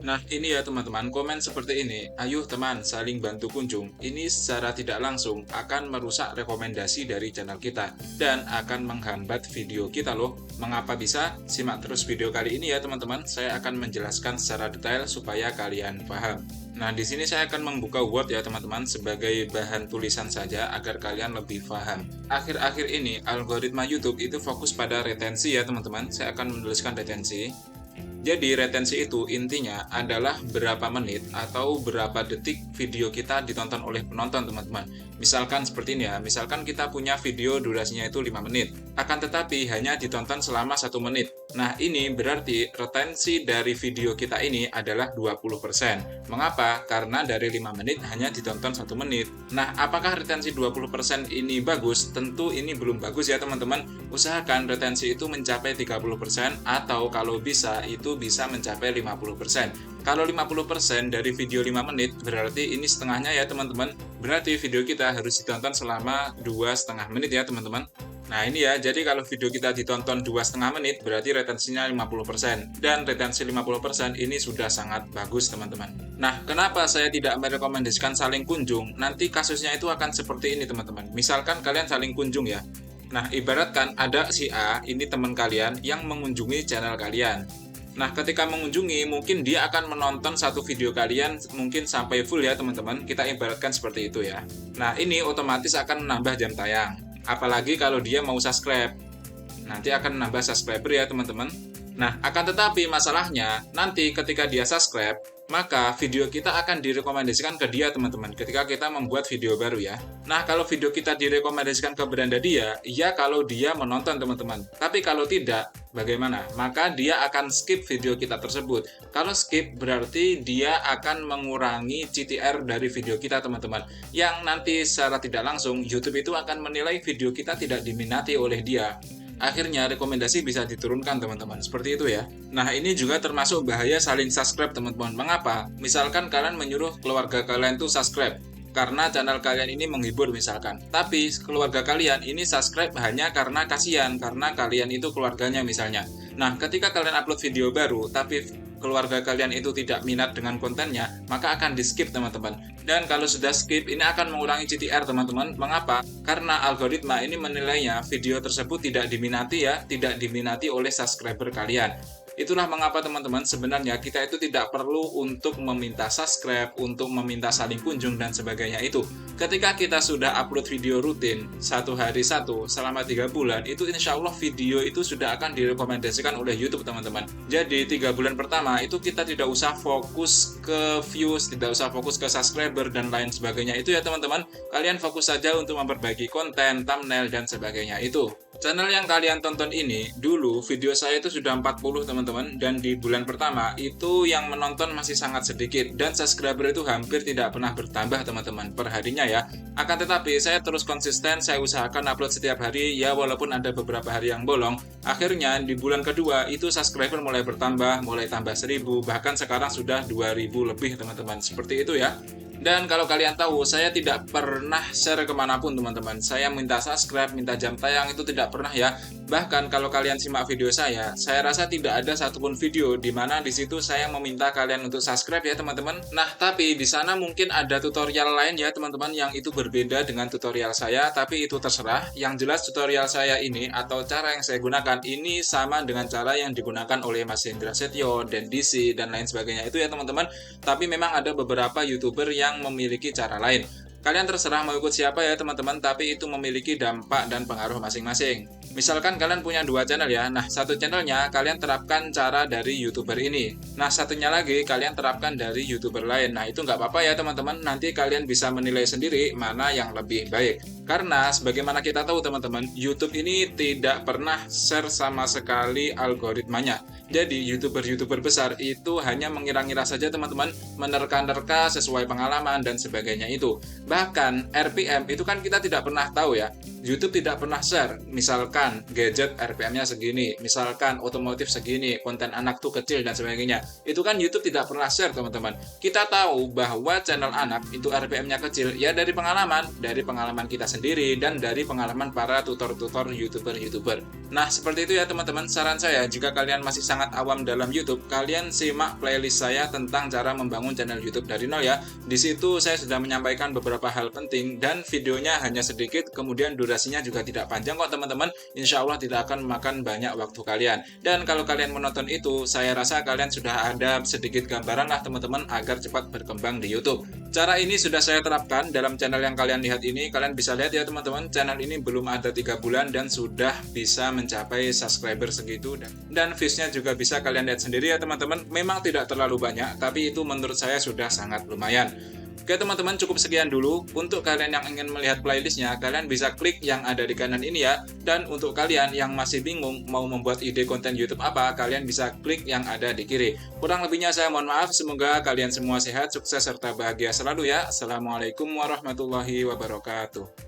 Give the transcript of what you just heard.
Nah, ini ya teman-teman, komen seperti ini. Ayo teman, saling bantu kunjung. Ini secara tidak langsung akan merusak rekomendasi dari channel kita dan akan menghambat video kita loh. Mengapa bisa? Simak terus video kali ini ya teman-teman. Saya akan menjelaskan secara detail supaya kalian paham. Nah, di sini saya akan membuka Word ya teman-teman sebagai bahan tulisan saja agar kalian lebih paham. Akhir-akhir ini algoritma YouTube itu fokus pada retensi ya teman-teman. Saya akan menuliskan retensi. Jadi retensi itu intinya adalah berapa menit atau berapa detik video kita ditonton oleh penonton teman-teman. Misalkan seperti ini ya, misalkan kita punya video durasinya itu 5 menit, akan tetapi hanya ditonton selama 1 menit. Nah ini berarti retensi dari video kita ini adalah 20%. Mengapa? Karena dari 5 menit hanya ditonton 1 menit. Nah apakah retensi 20% ini bagus? Tentu ini belum bagus ya teman-teman. Usahakan retensi itu mencapai 30% atau kalau bisa itu bisa mencapai 50%. Kalau 50% dari video 5 menit berarti ini setengahnya ya teman-teman. Berarti video kita harus ditonton selama 2,5 menit ya teman-teman. Nah ini ya, jadi kalau video kita ditonton 2,5 menit berarti retensinya 50%. Dan retensi 50% ini sudah sangat bagus teman-teman. Nah kenapa saya tidak merekomendasikan saling kunjung? Nanti kasusnya itu akan seperti ini teman-teman. Misalkan kalian saling kunjung ya. Nah ibaratkan ada si A, ini teman kalian yang mengunjungi channel kalian. Nah, ketika mengunjungi, mungkin dia akan menonton satu video kalian mungkin sampai full ya teman-teman. Kita ibaratkan seperti itu ya. Nah, ini otomatis akan menambah jam tayang. Apalagi kalau dia mau subscribe. Nanti akan menambah subscriber ya teman-teman. Nah, akan tetapi masalahnya, nanti ketika dia subscribe, maka video kita akan direkomendasikan ke dia teman-teman ketika kita membuat video baru ya. Nah kalau video kita direkomendasikan ke beranda dia, ya kalau dia menonton teman-teman. Tapi kalau tidak, bagaimana? Maka dia akan skip video kita tersebut. Kalau skip berarti dia akan mengurangi CTR dari video kita teman-teman. Yang nanti secara tidak langsung YouTube itu akan menilai video kita tidak diminati oleh dia. Akhirnya rekomendasi bisa diturunkan teman-teman, seperti itu ya. Nah ini juga termasuk bahaya saling subscribe teman-teman. Mengapa? Misalkan kalian menyuruh keluarga kalian tuh subscribe karena channel kalian ini menghibur misalkan. Tapi keluarga kalian ini subscribe hanya karena kasihan, karena kalian itu keluarganya misalnya. Nah ketika kalian upload video baru tapi keluarga kalian itu tidak minat dengan kontennya, maka akan di skip teman-teman. Dan kalau sudah skip, ini akan mengurangi CTR teman-teman. Mengapa? Karena algoritma ini menilainya video tersebut tidak diminati ya, tidak diminati oleh subscriber kalian. Itulah mengapa teman-teman sebenarnya kita itu tidak perlu untuk meminta subscribe, untuk meminta saling kunjung dan sebagainya itu. Ketika kita sudah upload video rutin, 1 hari 1 selama 3 bulan, itu insya Allah video itu sudah akan direkomendasikan oleh YouTube teman-teman. Jadi 3 bulan pertama itu kita tidak usah fokus ke views, tidak usah fokus ke subscriber dan lain sebagainya itu ya teman-teman. Kalian fokus saja untuk memperbaiki konten, thumbnail dan sebagainya itu. Channel yang kalian tonton ini, dulu video saya itu sudah 40 teman-teman, dan di bulan pertama itu yang menonton masih sangat sedikit, dan subscriber itu hampir tidak pernah bertambah teman-teman per harinya ya. Akan tetapi saya terus konsisten, saya usahakan upload setiap hari ya walaupun ada beberapa hari yang bolong. Akhirnya di bulan kedua itu subscriber mulai bertambah, mulai tambah 1000, bahkan sekarang sudah 2000 lebih teman-teman, seperti itu ya. Dan kalau kalian tahu, saya tidak pernah share kemanapun teman-teman. Saya minta subscribe, minta jam tayang itu tidak pernah ya. Bahkan kalau kalian simak video saya rasa tidak ada satupun video di mana di situ saya meminta kalian untuk subscribe ya teman-teman. Nah, tapi di sana mungkin ada tutorial lain ya teman-teman yang itu berbeda dengan tutorial saya, tapi itu terserah. Yang jelas tutorial saya ini atau cara yang saya gunakan ini sama dengan cara yang digunakan oleh Mas Hendra Setio, DC dan lain sebagainya itu ya teman-teman. Tapi memang ada beberapa YouTuber yang memiliki cara lain. Kalian terserah mau ikut siapa ya teman-teman, tapi itu memiliki dampak dan pengaruh masing-masing. Misalkan kalian punya 2 channel ya, nah satu channelnya kalian terapkan cara dari YouTuber ini. Nah satunya lagi kalian terapkan dari YouTuber lain. Nah itu nggak apa-apa ya teman-teman, nanti kalian bisa menilai sendiri mana yang lebih baik. Karena sebagaimana kita tahu teman-teman, YouTube ini tidak pernah share sama sekali algoritmanya. Jadi YouTuber-YouTuber besar itu hanya mengira-ngira saja teman-teman, menerka-nerka sesuai pengalaman dan sebagainya itu. Bahkan RPM itu kan kita tidak pernah tahu ya. YouTube tidak pernah share, misalkan gadget RPM-nya segini, misalkan otomotif segini, konten anak tuh kecil dan sebagainya. Itu kan YouTube tidak pernah share, teman-teman. Kita tahu bahwa channel anak itu RPM-nya kecil ya dari pengalaman kita sendiri dan dari pengalaman para tutor-tutor YouTuber. Nah, seperti itu ya teman-teman. Saran saya, jika kalian masih sangat awam dalam YouTube, kalian simak playlist saya tentang cara membangun channel YouTube dari nol ya. Di situ saya sudah menyampaikan beberapa hal penting dan videonya hanya sedikit, kemudian durasinya juga tidak panjang kok teman-teman. Insya Allah tidak akan memakan banyak waktu kalian. Dan kalau kalian menonton itu, saya rasa kalian sudah ada sedikit gambaran lah teman-teman agar cepat berkembang di YouTube. Cara ini sudah saya terapkan dalam channel yang kalian lihat ini. Kalian bisa lihat ya teman-teman, channel ini belum ada 3 bulan dan sudah bisa mencapai subscriber segitu. Dan views-nya juga bisa kalian lihat sendiri ya teman-teman. Memang tidak terlalu banyak, tapi itu menurut saya sudah sangat lumayan. Oke teman-teman, cukup sekian dulu. Untuk kalian yang ingin melihat playlistnya, kalian bisa klik yang ada di kanan ini ya. Dan untuk kalian yang masih bingung mau membuat ide konten YouTube apa, kalian bisa klik yang ada di kiri. Kurang lebihnya saya mohon maaf, semoga kalian semua sehat, sukses, serta bahagia selalu ya. Assalamualaikum warahmatullahi wabarakatuh.